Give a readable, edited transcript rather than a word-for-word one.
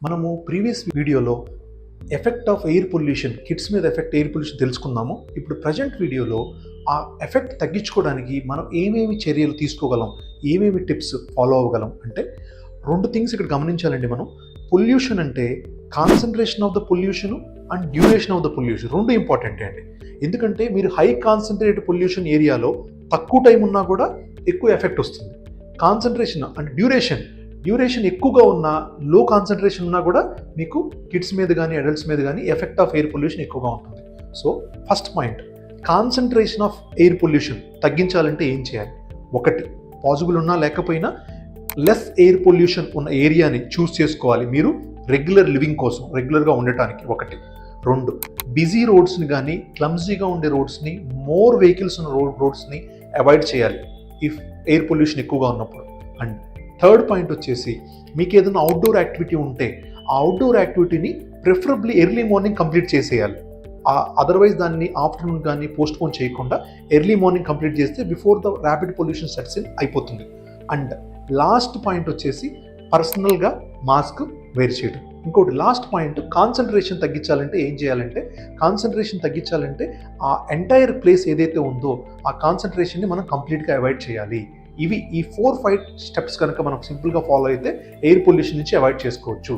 మనము ప్రీవియస్ వీడియోలో effect of air pollution, kids మీద ఎఫెక్ట్ ఎయిర్ పొల్యూషన్ తెలుసుకున్నాము. ఇప్పుడు ప్రజెంట్ వీడియోలో ఆ ఎఫెక్ట్ తగ్గించుకోవడానికి మనం ఏమేమి చర్యలు తీసుకోగలం, ఏమేమి టిప్స్ ఫాలో అవ్వగలం అంటే రెండు థింగ్స్ ఇక్కడ గమనించాలండి. మనం పొల్యూషన్ అంటే concentration of the pollution and duration of the pollution రెండు ఇంపార్టెంట్ అండి. ఎందుకంటే మీరు హై కాన్సన్ట్రేటెడ్ పొల్యూషన్ ఏరియాలో తక్కువ టైం ఉన్నా కూడా ఎక్కువ ఎఫెక్ట్ వస్తుంది. కాన్సన్ట్రేషన్ అండ్ డ్యూరేషన్ ఎక్కువగా ఉన్నా, లో కాన్సన్ట్రేషన్ ఉన్నా కూడా మీకు కిడ్స్ మీద కానీ అడల్ట్స్ మీద కానీ ఎఫెక్ట్ ఆఫ్ ఎయిర్ పొల్యూషన్ ఎక్కువగా ఉంటుంది. So first point, concentration of air pollution తగ్గించాలంటే ఏం చేయాలి? ఒకటి, పాసిబుల్ ఉన్నా లేకపోయినా లెస్ ఎయిర్ పొల్యూషన్ ఉన్న ఏరియాని చూస్ చేసుకోవాలి మీరు రెగ్యులర్ లివింగ్ కోసం, రెగ్యులర్గా ఉండటానికి. ఒకటి. రెండు, బిజీ రోడ్స్ని కానీ క్లమ్జీగా ఉండే రోడ్స్ని, మోర్ వెహికల్స్ ఉన్న రోడ్స్ని అవాయిడ్ చేయాలి ఇఫ్ ఎయిర్ పొల్యూషన్ ఎక్కువగా ఉన్నప్పుడు. అండ్ థర్డ్ పాయింట్ వచ్చేసి, మీకు ఏదైనా అవుట్డోర్ యాక్టివిటీ ఉంటే ఆ అవుట్డోర్ యాక్టివిటీని ప్రిఫరబ్లీ ఎర్లీ మార్నింగ్ కంప్లీట్ చేసేయాలి. అదర్వైజ్ దాన్ని ఆఫ్టర్నూన్ కానీ పోస్ట్పోన్ చేయకుండా ఎర్లీ మార్నింగ్ కంప్లీట్ చేస్తే before the rapid pollution sets in అయిపోతుంది. అండ్ లాస్ట్ పాయింట్ వచ్చేసి పర్సనల్గా మాస్క్ వేర్ చేయడం. ఇంకోటి లాస్ట్ పాయింట్, కాన్సన్ట్రేషన్ తగ్గించాలంటే ఏం చేయాలంటే, కాన్సన్ట్రేషన్ తగ్గించాలంటే ఆ ఎంటైర్ ప్లేస్ ఏదైతే ఉందో ఆ కాన్సన్ట్రేషన్ని మనం కంప్లీట్గా అవాయిడ్ చేయాలి. ఈ 4-5 స్టెప్స్ కనుక మనం సింపుల్గా ఫాలో అయితే ఎయిర్ పొల్యూషన్ నుంచి అవాయిడ్ చేసుకోవచ్చు.